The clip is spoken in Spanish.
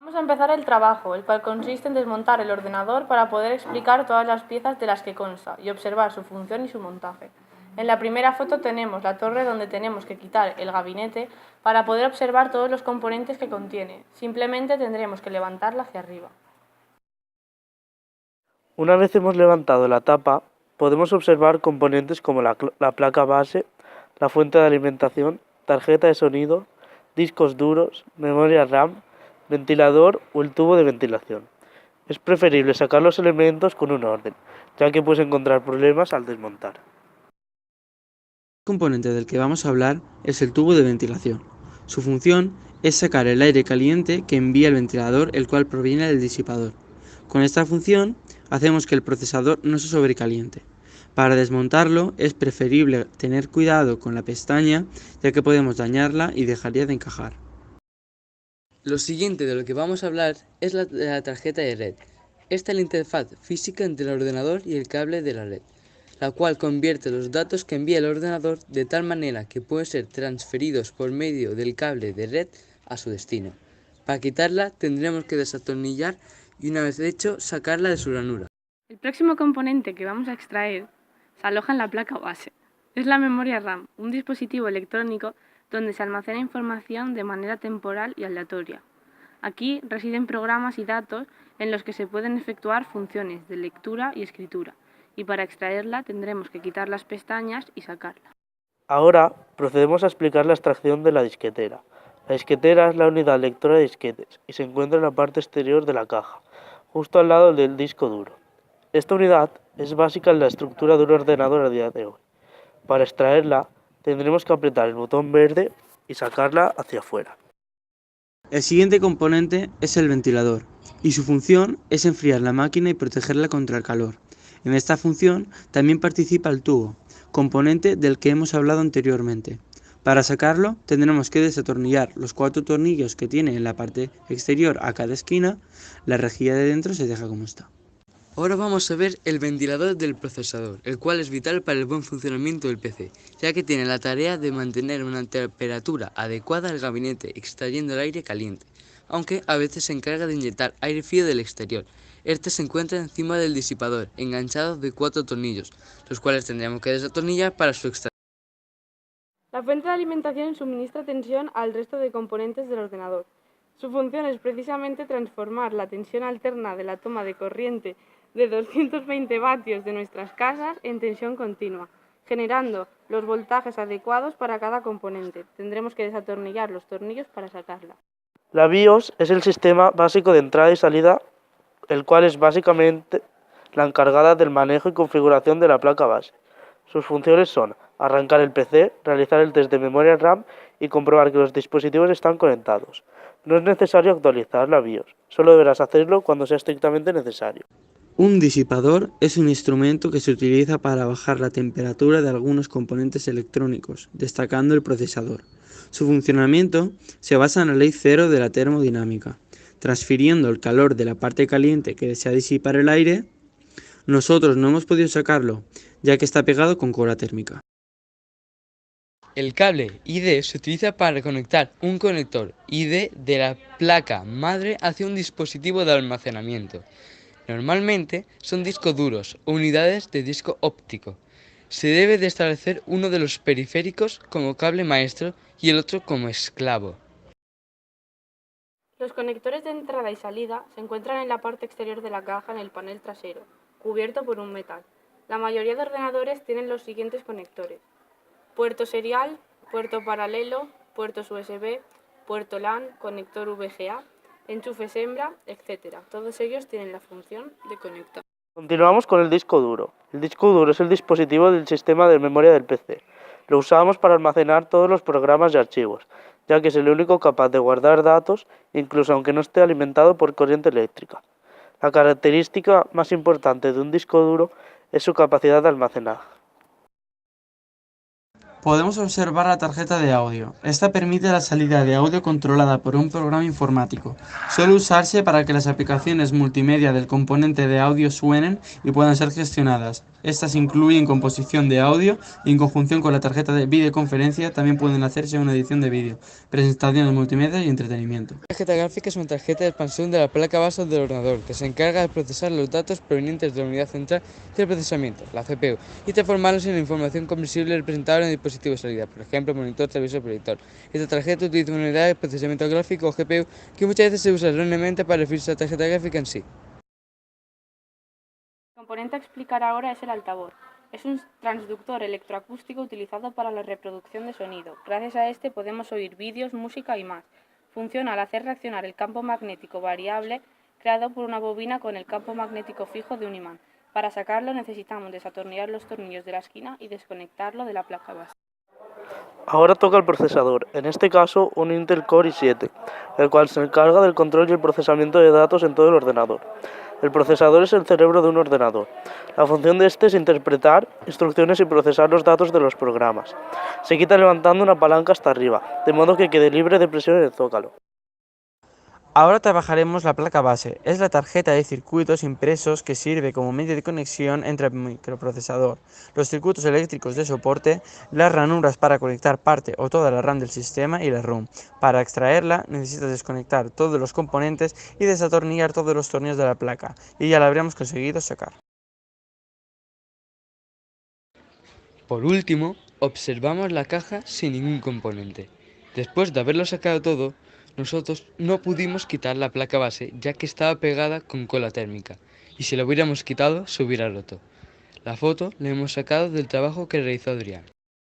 Vamos a empezar el trabajo, el cual consiste en desmontar el ordenador para poder explicar todas las piezas de las que consta y observar su función y su montaje. En la primera foto tenemos la torre donde tenemos que quitar el gabinete para poder observar todos los componentes que contiene. Simplemente tendremos que levantarla hacia arriba. Una vez hemos levantado la tapa, podemos observar componentes como la placa base, la fuente de alimentación, tarjeta de sonido, discos duros, memoria RAM, ventilador o el tubo de ventilación. Es preferible sacar los elementos con un orden, ya que puedes encontrar problemas al desmontar. El componente del que vamos a hablar es el tubo de ventilación. Su función es sacar el aire caliente que envía el ventilador, el cual proviene del disipador. Con esta función hacemos que el procesador no se sobrecaliente. Para desmontarlo es preferible tener cuidado con la pestaña, ya que podemos dañarla y dejaría de encajar. Lo siguiente de lo que vamos a hablar es la tarjeta de red. Esta es la interfaz física entre el ordenador y el cable de la red, la cual convierte los datos que envía el ordenador de tal manera que pueden ser transferidos por medio del cable de red a su destino. Para quitarla tendremos que desatornillar y una vez hecho sacarla de su ranura. El próximo componente que vamos a extraer se aloja en la placa base. Es la memoria RAM, un dispositivo electrónico donde se almacena información de manera temporal y aleatoria. Aquí residen programas y datos en los que se pueden efectuar funciones de lectura y escritura, y para extraerla tendremos que quitar las pestañas y sacarla. Ahora procedemos a explicar la extracción de la disquetera. La disquetera es la unidad lectora de disquetes y se encuentra en la parte exterior de la caja, justo al lado del disco duro. Esta unidad es básica en la estructura de un ordenador a día de hoy. Para extraerla tendremos que apretar el botón verde y sacarla hacia afuera. El siguiente componente es el ventilador, y su función es enfriar la máquina y protegerla contra el calor. En esta función también participa el tubo, componente del que hemos hablado anteriormente. Para sacarlo tendremos que desatornillar los 4 tornillos que tiene en la parte exterior a cada esquina. La rejilla de dentro se deja como está. Ahora vamos a ver el ventilador del procesador, el cual es vital para el buen funcionamiento del PC, ya que tiene la tarea de mantener una temperatura adecuada al gabinete extrayendo el aire caliente, aunque a veces se encarga de inyectar aire frío del exterior. Este se encuentra encima del disipador, enganchado de 4 tornillos, los cuales tendremos que desatornillar para su extracción. La fuente de alimentación suministra tensión al resto de componentes del ordenador. Su función es precisamente transformar la tensión alterna de la toma de corriente de 220 vatios de nuestras casas en tensión continua, generando los voltajes adecuados para cada componente. Tendremos que desatornillar los tornillos para sacarla. La BIOS es el sistema básico de entrada y salida, el cual es básicamente la encargada del manejo y configuración de la placa base. Sus funciones son arrancar el PC, realizar el test de memoria RAM y comprobar que los dispositivos están conectados. No es necesario actualizar la BIOS, solo deberás hacerlo cuando sea estrictamente necesario. Un disipador es un instrumento que se utiliza para bajar la temperatura de algunos componentes electrónicos, destacando el procesador. Su funcionamiento se basa en la ley cero de la termodinámica, transfiriendo el calor de la parte caliente que desea disipar el aire. Nosotros no hemos podido sacarlo, ya que está pegado con cola térmica. El cable ID se utiliza para conectar un conector ID de la placa madre hacia un dispositivo de almacenamiento. Normalmente son discos duros o unidades de disco óptico. Se debe de establecer uno de los periféricos como cable maestro y el otro como esclavo. Los conectores de entrada y salida se encuentran en la parte exterior de la caja en el panel trasero, cubierto por un metal. La mayoría de ordenadores tienen los siguientes conectores: puerto serial, puerto paralelo, puertos USB, puerto LAN, conector VGA, enchufes hembra, etc. Todos ellos tienen la función de conectar. Continuamos con el disco duro. El disco duro es el dispositivo del sistema de memoria del PC. Lo usamos para almacenar todos los programas y archivos, ya que es el único capaz de guardar datos, incluso aunque no esté alimentado por corriente eléctrica. La característica más importante de un disco duro es su capacidad de almacenaje. Podemos observar la tarjeta de audio. Esta permite la salida de audio controlada por un programa informático. Suele usarse para que las aplicaciones multimedia del componente de audio suenen y puedan ser gestionadas. Estas incluyen composición de audio y en conjunción con la tarjeta de videoconferencia también pueden hacerse una edición de vídeo, presentaciones multimedia y entretenimiento. La tarjeta gráfica es una tarjeta de expansión de la placa base del ordenador que se encarga de procesar los datos provenientes de la unidad central de procesamiento, la CPU, y transformarlos en información comprensible representable en el dispositivo de salida, por ejemplo, monitor, televisor, proyector. Esta tarjeta utiliza una unidad de procesamiento gráfico o GPU que muchas veces se usa erróneamente para referirse a la tarjeta gráfica en sí. El componente a explicar ahora es el altavoz. Es un transductor electroacústico utilizado para la reproducción de sonido. Gracias a este podemos oír vídeos, música y más. Funciona al hacer reaccionar el campo magnético variable creado por una bobina con el campo magnético fijo de un imán. Para sacarlo necesitamos desatornillar los tornillos de la esquina y desconectarlo de la placa base. Ahora toca el procesador, en este caso un Intel Core i7, el cual se encarga del control y el procesamiento de datos en todo el ordenador. El procesador es el cerebro de un ordenador. La función de este es interpretar instrucciones y procesar los datos de los programas. Se quita levantando una palanca hasta arriba, de modo que quede libre de presión en el zócalo. Ahora trabajaremos la placa base. Es la tarjeta de circuitos impresos que sirve como medio de conexión entre el microprocesador, los circuitos eléctricos de soporte, las ranuras para conectar parte o toda la RAM del sistema y la ROM. Para extraerla necesitas desconectar todos los componentes y desatornillar todos los tornillos de la placa, y ya la habremos conseguido sacar. Por último, observamos la caja sin ningún componente. Después de haberlo sacado todo, nosotros no pudimos quitar la placa base ya que estaba pegada con cola térmica y si la hubiéramos quitado se hubiera roto. La foto la hemos sacado del trabajo que realizó Adrián.